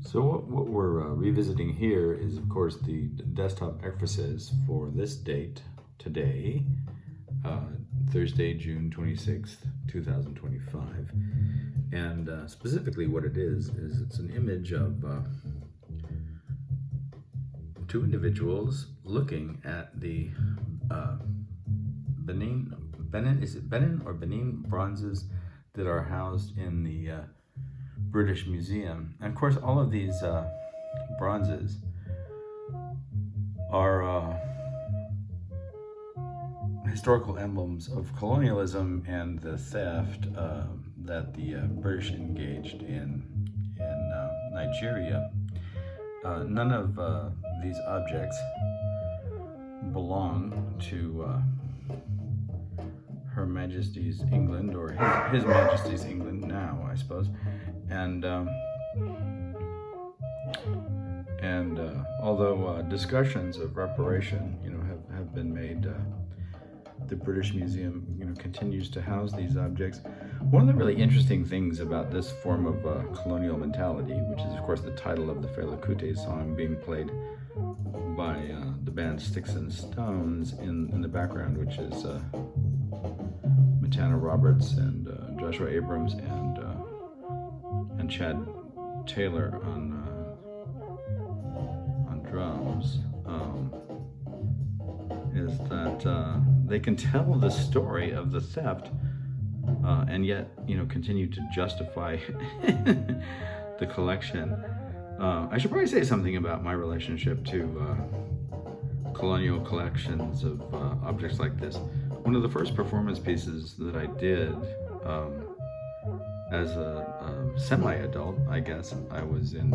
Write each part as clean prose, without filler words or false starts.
So what we're revisiting here is, of course, the desktop exercises for this date today, Thursday, June 26th, 2025. And specifically what it is it's an image of two individuals looking at the Benin bronzes that are housed in the British Museum. And of course, all of these bronzes are historical emblems of colonialism and the theft that the British engaged in Nigeria. None of these objects belong to Her Majesty's England, or His Majesty's England now, I suppose. And although discussions of reparation, have been made, the British Museum, continues to house these objects. One of the really interesting things about this form of colonial mentality, which is of course the title of the Fela Kuti song being played by the band Sticks and Stones in the background, which is Matana Roberts and Joshua Abrams and Chad Taylor on drums, is that they can tell the story of the theft and yet continue to justify the collection. I should probably say something about my relationship to colonial collections of objects like this. One of the first performance pieces that I did as a semi-adult, I guess, I was in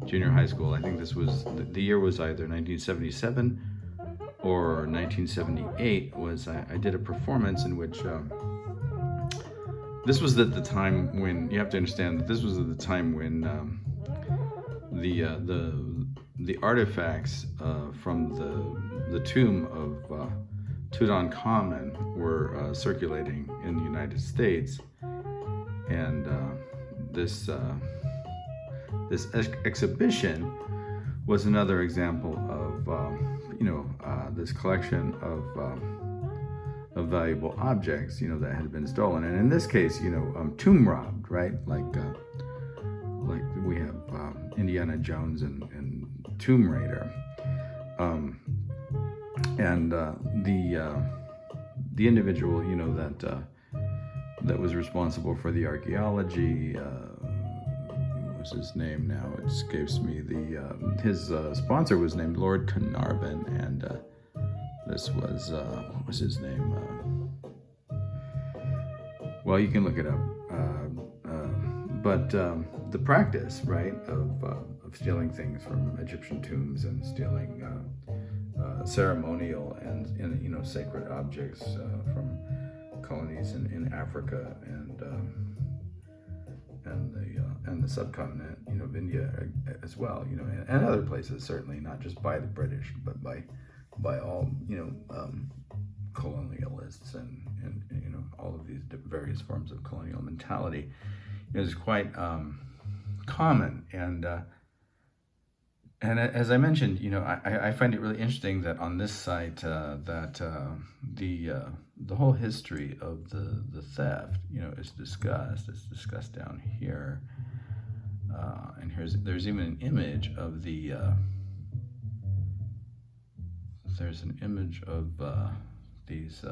junior high school. I think this was, the year was either 1977 or 1978, I did a performance in which, this was at the time when, you have to understand that this was at the time when the artifacts from the tomb of Tutankhamun were circulating in the United States, and this exhibition was another example of this collection of valuable objects that had been stolen, and in this case tomb robbed, right? Like we have Indiana Jones and Tomb Raider, and the individual that was responsible for the archaeology, what's his name now? It escapes me. His sponsor was named Lord Carnarvon, and this was what was his name? Well, you can look it up. But the practice, right, of stealing things from Egyptian tombs and stealing ceremonial and sacred objects from colonies in Africa and the subcontinent, of India as well, and other places, certainly not just by the British, but by all colonialists and all of these various forms of colonial mentality is quite common. And as I mentioned, I find it really interesting that on this site that the whole history of the theft is discussed. It's discussed down here, and there's even an image of the there's an image of these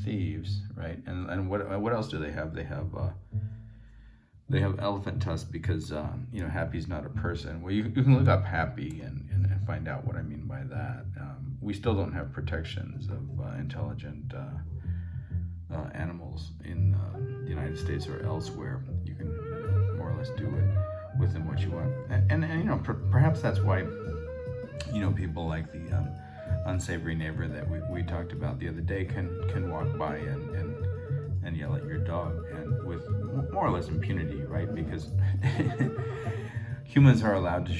thieves, right? And what else do they have? They have elephant tusks because Happy's not a person. Well, you can look up Happy and find out what I mean by that. We still don't have protections of intelligent animals in the United States or elsewhere. You can more or less do it with them what you want, and perhaps that's why people like the unsavory neighbor that we talked about the other day can walk by and yell at your dog, and with more or less impunity, right? Because humans are allowed to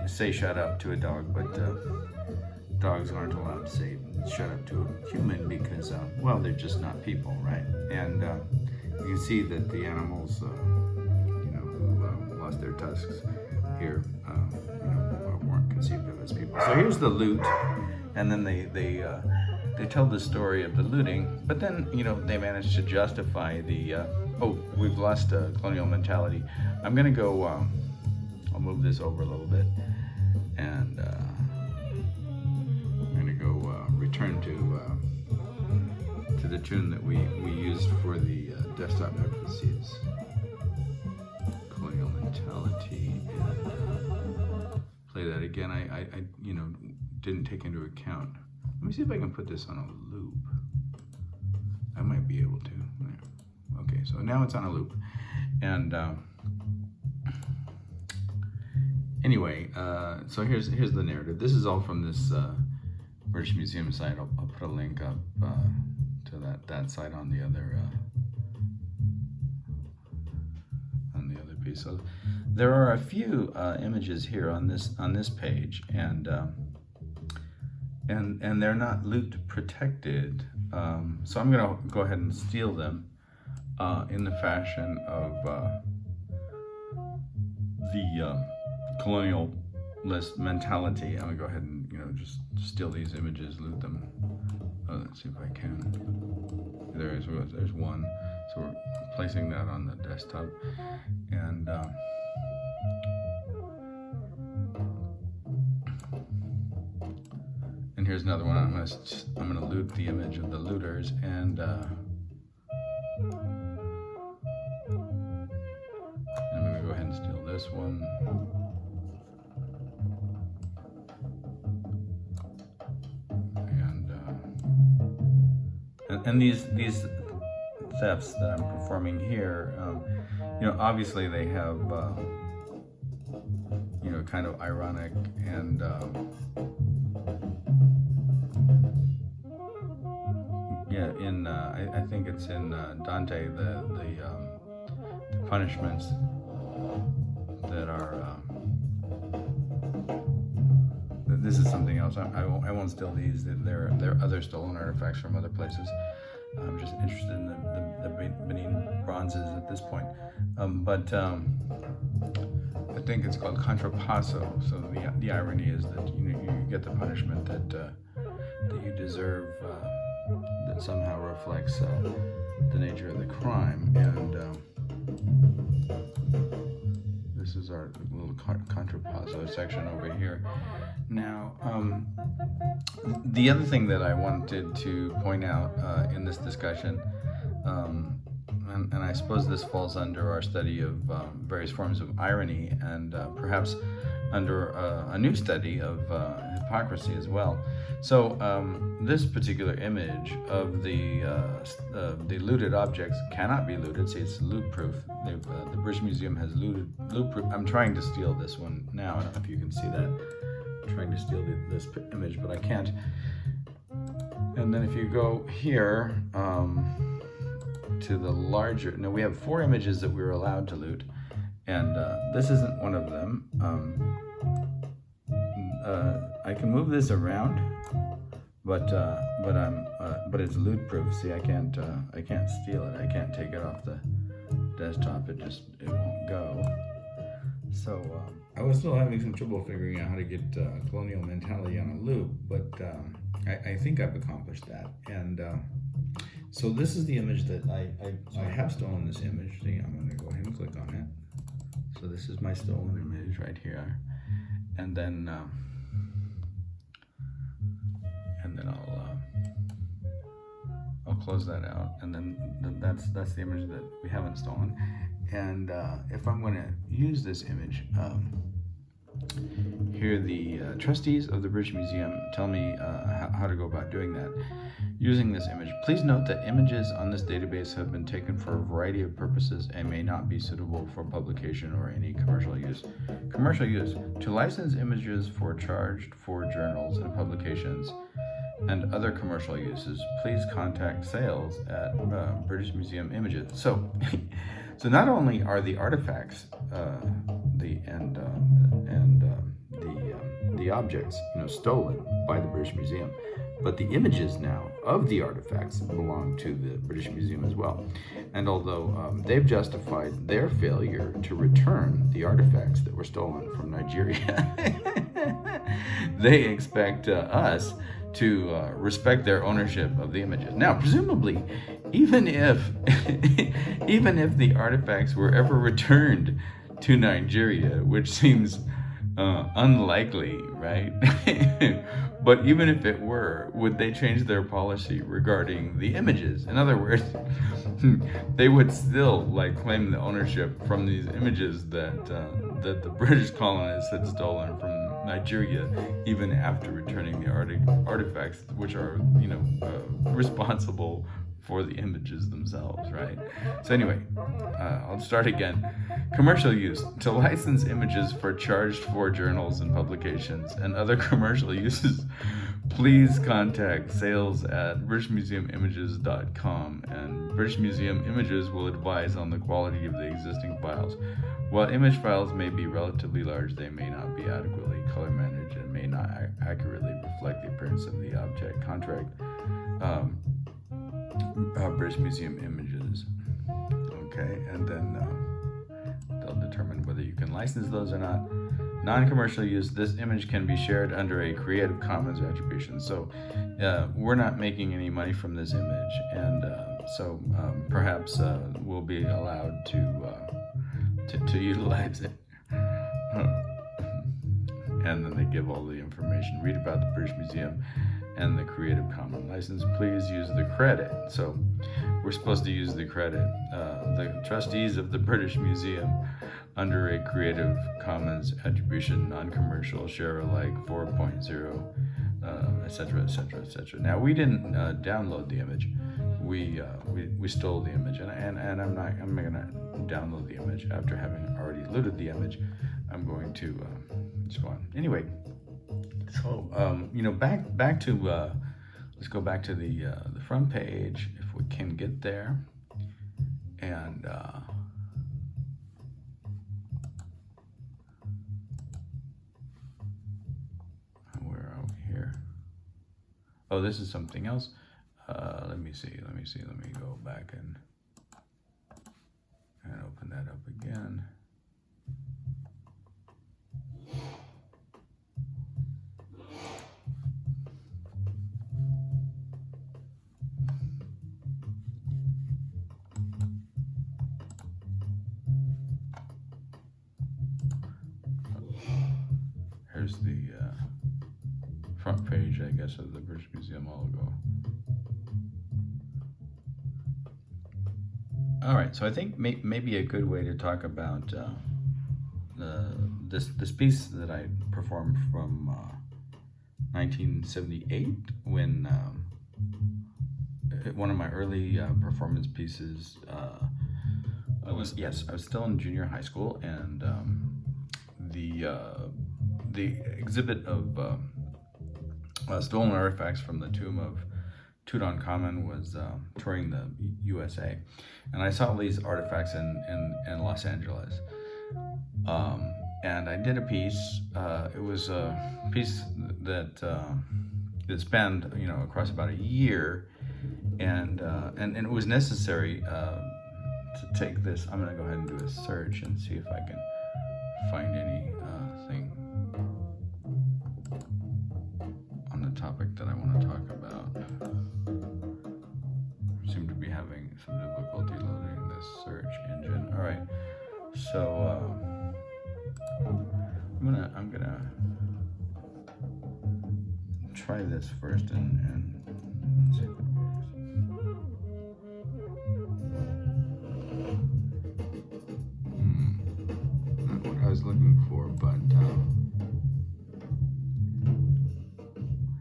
say shut up to a dog, but dogs aren't allowed to say shut up to a human because, they're just not people, right? And you can see that the animals, who lost their tusks here, weren't conceived of as people. So here's the loot, and then they tell the story of the looting, but then they manage to justify the we've lost colonial mentality. I'm gonna go. I'll move this over a little bit, and I'm gonna go return to the tune that we used for the desktop MPCs. Colonial mentality, and play that again. I didn't take into account. Let me see if I can put this on a loop. I might be able to. Okay, so now it's on a loop, and anyway, so here's the narrative. This is all from this British Museum site. I'll put a link up to that site on the other piece. So there are a few images here on this page, and they're not loot protected. So I'm gonna go ahead and steal them in the fashion of the colonialist mentality. I'm gonna go ahead and just steal these images, loot them. Let's see if I can. There's one. So we're placing that on the desktop, and here's another one. I'm gonna loot the image of the looters, and I'm gonna go ahead and steal this one. And these thefts that I'm performing here, obviously they have, kind of ironic and I think it's in Dante, the punishments that are. This is something else. I won't steal these. There are other stolen artifacts from other places. I'm just interested in the Benin bronzes at this point. But I think it's called contrapasso. So the irony is that you get the punishment that you deserve, that somehow reflects the nature of the crime. And this is our little contrapasso section over here. Now, the other thing that I wanted to point out in this discussion, and I suppose this falls under our study of various forms of irony, and perhaps under a new study of hypocrisy as well. So this particular image of the looted objects cannot be looted. See, it's loot-proof. The British Museum has loot-proof. I'm trying to steal this one now. I don't know if you can see that. I'm trying to steal this image, but I can't. And then if you go here to the larger, now we have 4 images that we were allowed to loot, and this isn't one of them. I can move this around, but it's loot-proof. See, I can't steal it. I can't take it off the desktop. It won't go. So I was still having some trouble figuring out how to get colonial mentality on a loop, but I think I've accomplished that. And so this is the image that I have stolen. This image. See, I'm going to go ahead and click on it. So this is my stolen image right here, and then I'll close that out, and then that's the image that we haven't stolen. And if I'm going to use this image, here the trustees of the British Museum tell me how to go about doing that. Using this image, please note that images on this database have been taken for a variety of purposes and may not be suitable for publication or any commercial use. Commercial use: to license images charged for journals and publications and other commercial uses, please contact sales at British Museum Images. So not only are the artifacts the objects stolen by the British Museum, but the images now of the artifacts belong to the British Museum as well. And although they've justified their failure to return the artifacts that were stolen from Nigeria, they expect us to respect their ownership of the images. Now, presumably, even if the artifacts were ever returned to Nigeria, which seems unlikely, right? But even if it were, would they change their policy regarding the images? In other words, they would still claim the ownership from these images that the British colonists had stolen from Nigeria, even after returning the artifacts, which are responsible for the images themselves, right? So anyway, I'll start again. Commercial use: to license images for charged for journals and publications and other commercial uses, please contact sales@britishmuseumimages.com, and British Museum Images will advise on the quality of the existing files. While image files may be relatively large, they may not be adequately color managed and may not accurately reflect the appearance of the object. Contract British Museum Images. Okay, and then they'll determine whether you can license those or not. Non-commercial use: this image can be shared under a Creative Commons attribution. So we're not making any money from this image, and so perhaps we'll be allowed to utilize it. And then they give all the information. Read about the British Museum and the Creative Commons license. Please use the credit. So we're supposed to use the credit. The trustees of the British Museum, under a Creative Commons attribution, non-commercial, share alike 4.0, etc., etc., etc. Now, we didn't download the image. We stole the image, and I'm gonna download the image after having already looted the image. I'm going to just go on. Anyway, so back to let's go back to the front page if we can get there, and where are we here? Oh, this is something else. Let me see. Let me go back and open that up again. Here's the front page, I guess, of the British Museum logo. All right, so I think maybe a good way to talk about this piece that I performed from 1978, when one of my early performance pieces. I was still in junior high school, and the exhibit of stolen artifacts from the tomb of Tutankhamun was touring the USA, and I saw these artifacts in Los Angeles, and I did a piece. It was a piece that spanned across about a year, and it was necessary to take this. I'm gonna go ahead and do a search and see if I can find anything on the topic that I want to talk about. Seem to be having some difficulty loading this search engine. All right, so I'm gonna try this first and see if it works. Not what I was looking for, but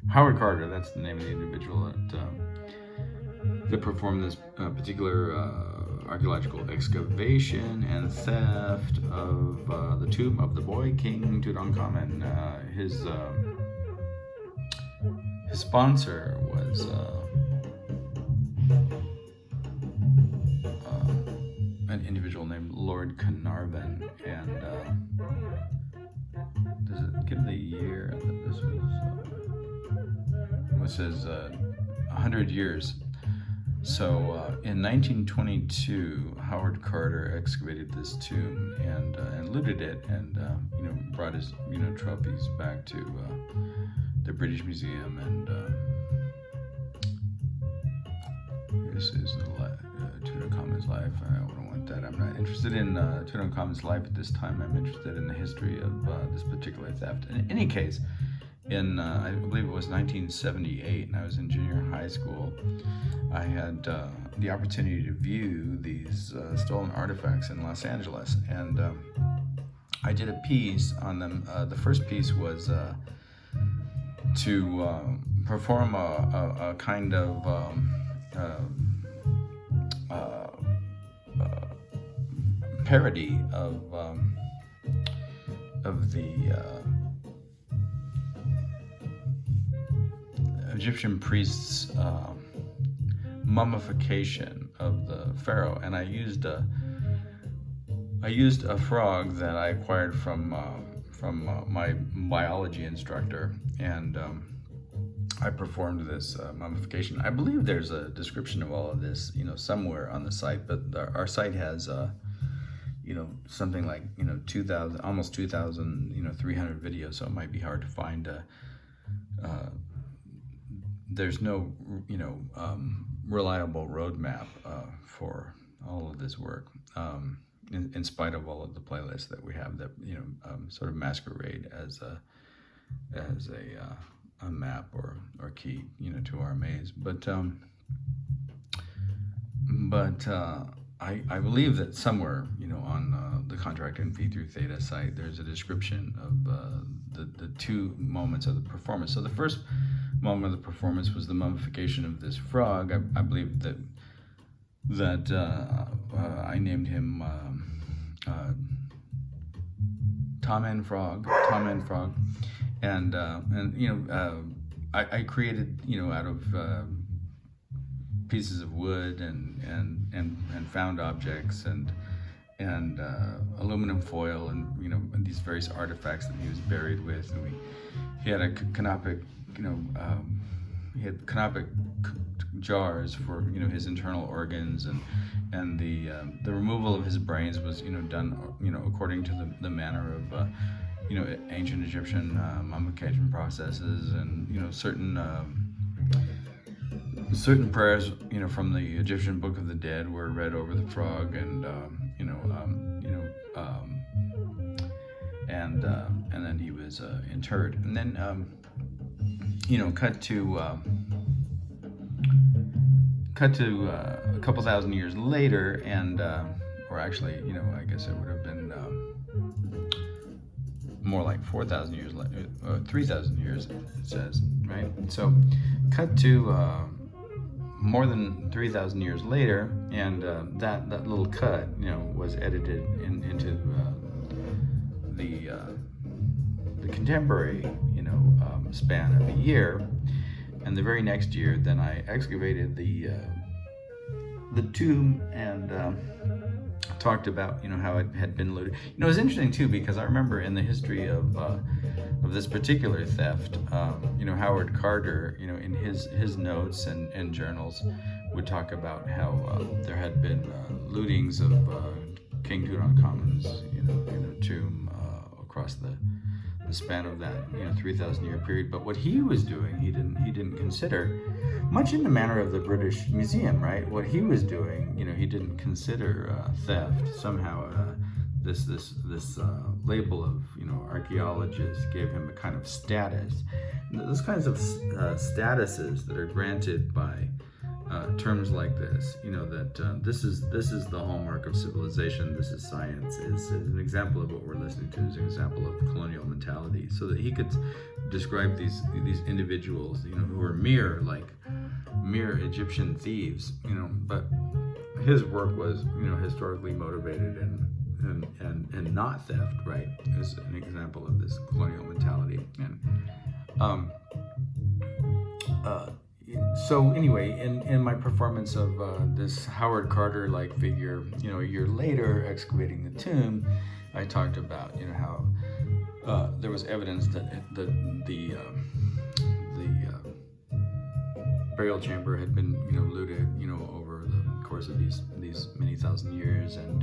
Howard Carter, that's the name of the individual that performed this particular archaeological excavation and theft of the tomb of the boy King Tutankhamun. His sponsor was an individual named Lord Carnarvon, and does it give the year that this was says 100 years. So in 1922, Howard Carter excavated this tomb and looted it, and brought his trophies back to the British Museum. And this is Tutankhamun's life. I don't want that. I'm not interested in Tutankhamun's life at this time. I'm interested in the history of this particular theft. In any case, in I believe it was 1978, and I was in junior high school, I had the opportunity to view these stolen artifacts in Los Angeles, and I did a piece on them. The first piece was to perform a kind of parody of the Egyptian priests' mummification of the pharaoh, and I used a frog that I acquired from my biology instructor, and I performed this mummification. I believe there's a description of all of this, somewhere on the site, but our site has something like 2,000, almost 2,300 videos, so it might be hard to find. There's no reliable roadmap for all of this work, in spite of all of the playlists that we have that sort of masquerade as a map or key to our maze. But I believe that somewhere on the Contracting Phi through Theta site there's a description of the two moments of the performance. So the first moment of the performance was the mummification of this frog. I believe that I named him Tom and Frog, and I created out of pieces of wood and found objects and aluminum foil and these various artifacts that he was buried with, and he had a canopic jars for his internal organs, and the removal of his brains was done according to the manner of ancient Egyptian mummification processes, and certain prayers from the Egyptian Book of the Dead were read over the frog, and then he was interred, and then cut to a couple thousand years later, and or actually I guess it would have been more like 4,000 years later, 3,000 years it says, right? So cut to more than 3,000 years later, and that little cut was edited into the contemporary span of a year, and the very next year then I excavated the tomb and talked about how it had been looted. It was interesting too, because I remember in the history of this particular theft, Howard Carter, in his notes and journals, would talk about how there had been lootings of King Tutankhamun's tomb across the span of that 3,000 year period. But what he was doing, he didn't consider, much in the manner of the British Museum, right? What he was doing, he didn't consider theft. Somehow this label of archaeologist gave him a kind of status. Those kinds of statuses that are granted by terms like this, that this is the hallmark of civilization, this is science, is an example of what we're listening to, is an example of colonial mentality, so that he could describe these individuals, who were mere Egyptian thieves, but his work was, historically motivated and not theft, right? Is an example of this colonial mentality. And so anyway, in my performance of this Howard Carter-like figure, a year later, excavating the tomb, I talked about how burial chamber had been, looted, over the course of these many thousand years, and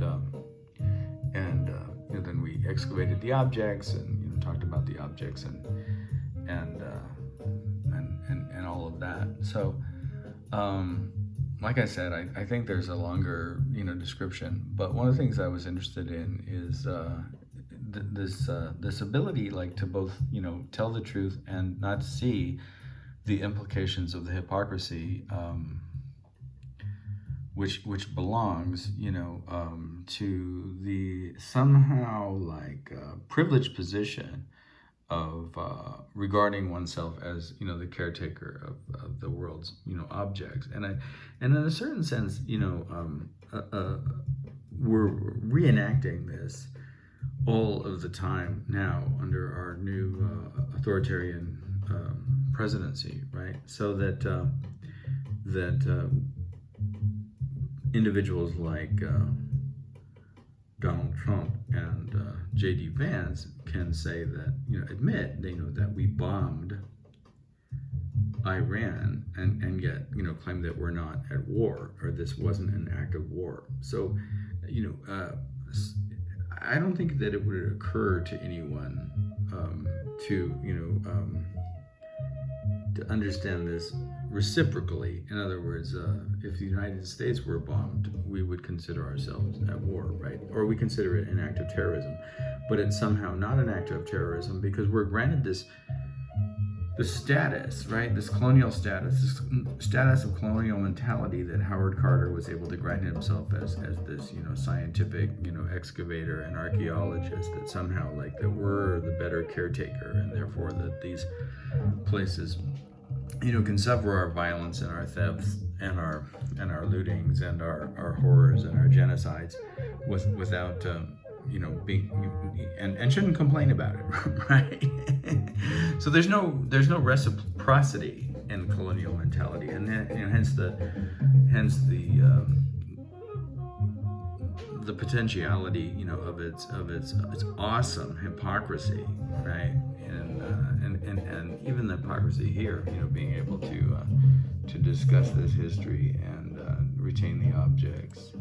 then we excavated the objects and talked about the objects and all of that. So, like I said, I think there's a longer, description. But one of the things I was interested in is this ability, like, to both, tell the truth and not see the implications of the hypocrisy, which belongs, to the somehow like privileged position of regarding oneself as, the caretaker of the world's, objects. And in a certain sense, we're reenacting this all of the time now under our new authoritarian presidency, right? So that individuals like Donald Trump and J.D. Vance can say that, admit, that we bombed Iran and yet, claim that we're not at war, or this wasn't an act of war. So, I don't think that it would occur to anyone to understand this reciprocally. In other words, if the United States were bombed, we would consider ourselves at war, right? Or we consider it an act of terrorism. But it's somehow not an act of terrorism because we're granted this status, right? This colonial status, this status of colonial mentality that Howard Carter was able to grant himself as this, scientific, excavator and archaeologist, that somehow, like, that we're the better caretaker, and therefore that these places, can suffer our violence and our thefts and our lootings and our horrors and our genocides without being, and shouldn't complain about it, right? So there's no reciprocity in colonial mentality, and hence the potentiality, of its awesome hypocrisy, right? And even the hypocrisy here, being able to discuss this history and retain the objects.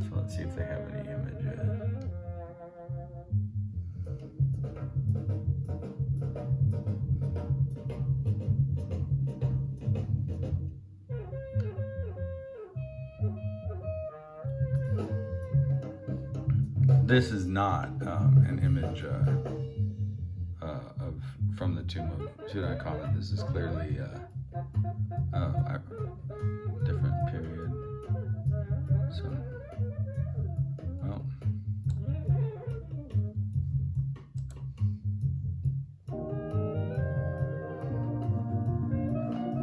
So let's see if they have any images. This is not an image from the tomb of Tutankhamun. This is clearly a different period. So, well.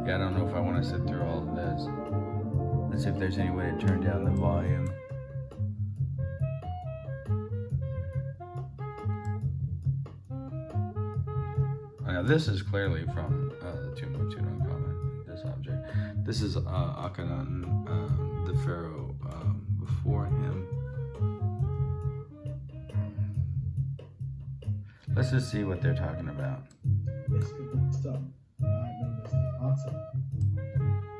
Yeah, I don't know if I want to sit through all of this. Let's see if there's any way to turn down the volume. Now this is clearly from the tomb of Tutankhamun, this object. This is Akhenaten, the pharaoh before him. Let's just see what they're talking about. Son, known as the Alto.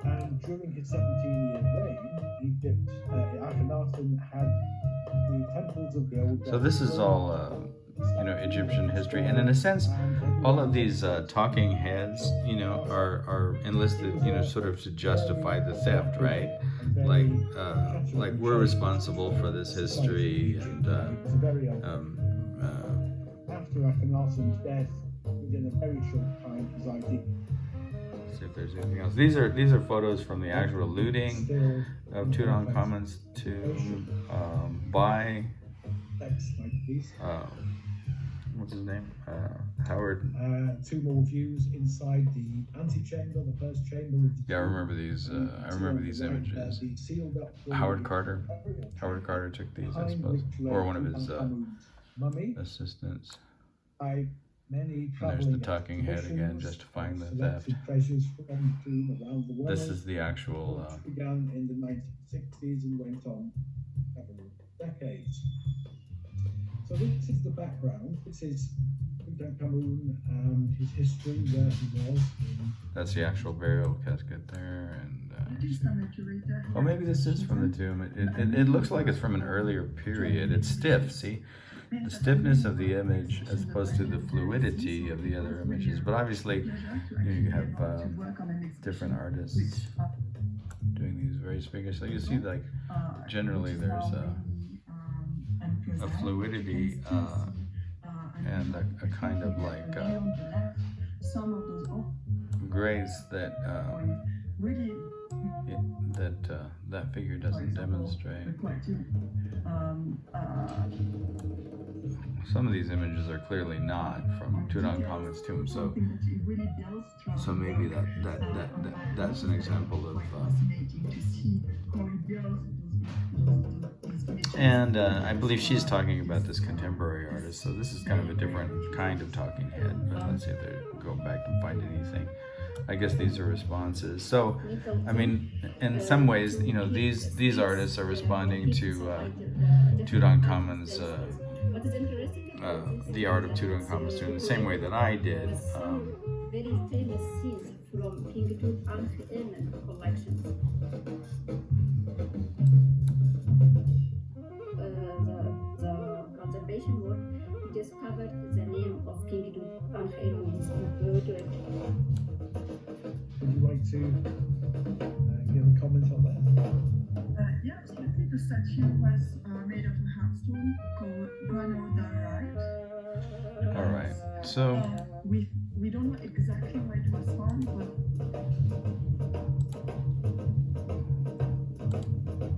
And during his 17-year reign, Akhenaten had the temples of gold. So this is all Egyptian history, and in a sense, all of these talking heads, are enlisted, sort of to justify the theft, right? Like we're responsible for this history, and after Akhenaten's death, within a very short time, his idea. See if there's anything else. These are photos from the actual looting of Tutankhamun's tomb by what's his name? Howard. Two more views inside the antechamber, the first chamber of the Yeah, I remember these. I remember these images. Howard Carter. Howard Carter took these, I suppose, or one of his assistants. And there's the talking head again, justifying the theft. This is the actual. Began in the 1960s and went on several decades. So this is the background. This is Tutankhamun and his history, where he was. That's the actual burial casket there, and well, maybe this is from the tomb. It looks like it's from an earlier period. It's stiff, see? The stiffness of the image as opposed to the fluidity of the other images. But obviously, you have different artists doing these various figures. So you see, like, generally there's a fluidity and a kind of like grace that that figure doesn't demonstrate. Some of these images are clearly not from Tutankhamun's tomb, so maybe that's an example of. And I believe she's talking about this contemporary artist, so this is kind of a different kind of talking head. But let's see if they go back and find anything. I guess these are responses. So, I mean, in some ways, you know, these artists are responding to Tutankhamun's, the art of Tutankhamun's tomb, the same way that I did. Very famous scenes from King Tutankhamun collections. The conservation work discovered the name of King Tutankhamun's embroidered. Would you like to give a comment on that? Yeah, absolutely. The statue was made of a hardstone called granodiorite. All right, so we don't know exactly where it was found, but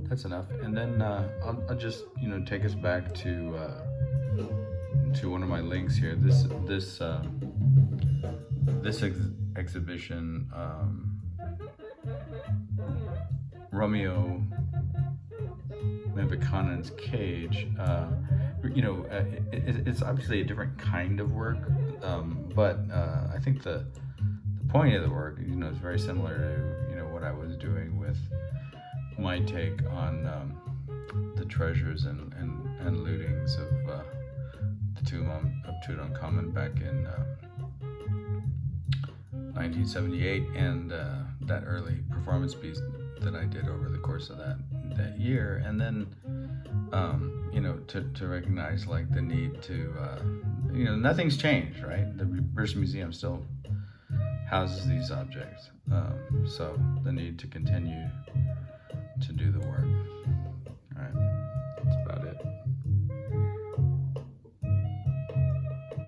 that's enough. And then I'll just, you know, take us back to one of my links here. This exhibition, Romeo Mavickanen's Cage. You know, it's obviously a different kind of work, but I think the point of the work, you know, is very similar to, you know, what I was doing with my take on the treasures and lootings of the tomb of Tutankhamun back in 1978, and that early performance piece that I did over the course of that year, and then you know, to recognize like the need to you know, nothing's changed, right? The British Museum still houses these objects, so the need to continue to do the work.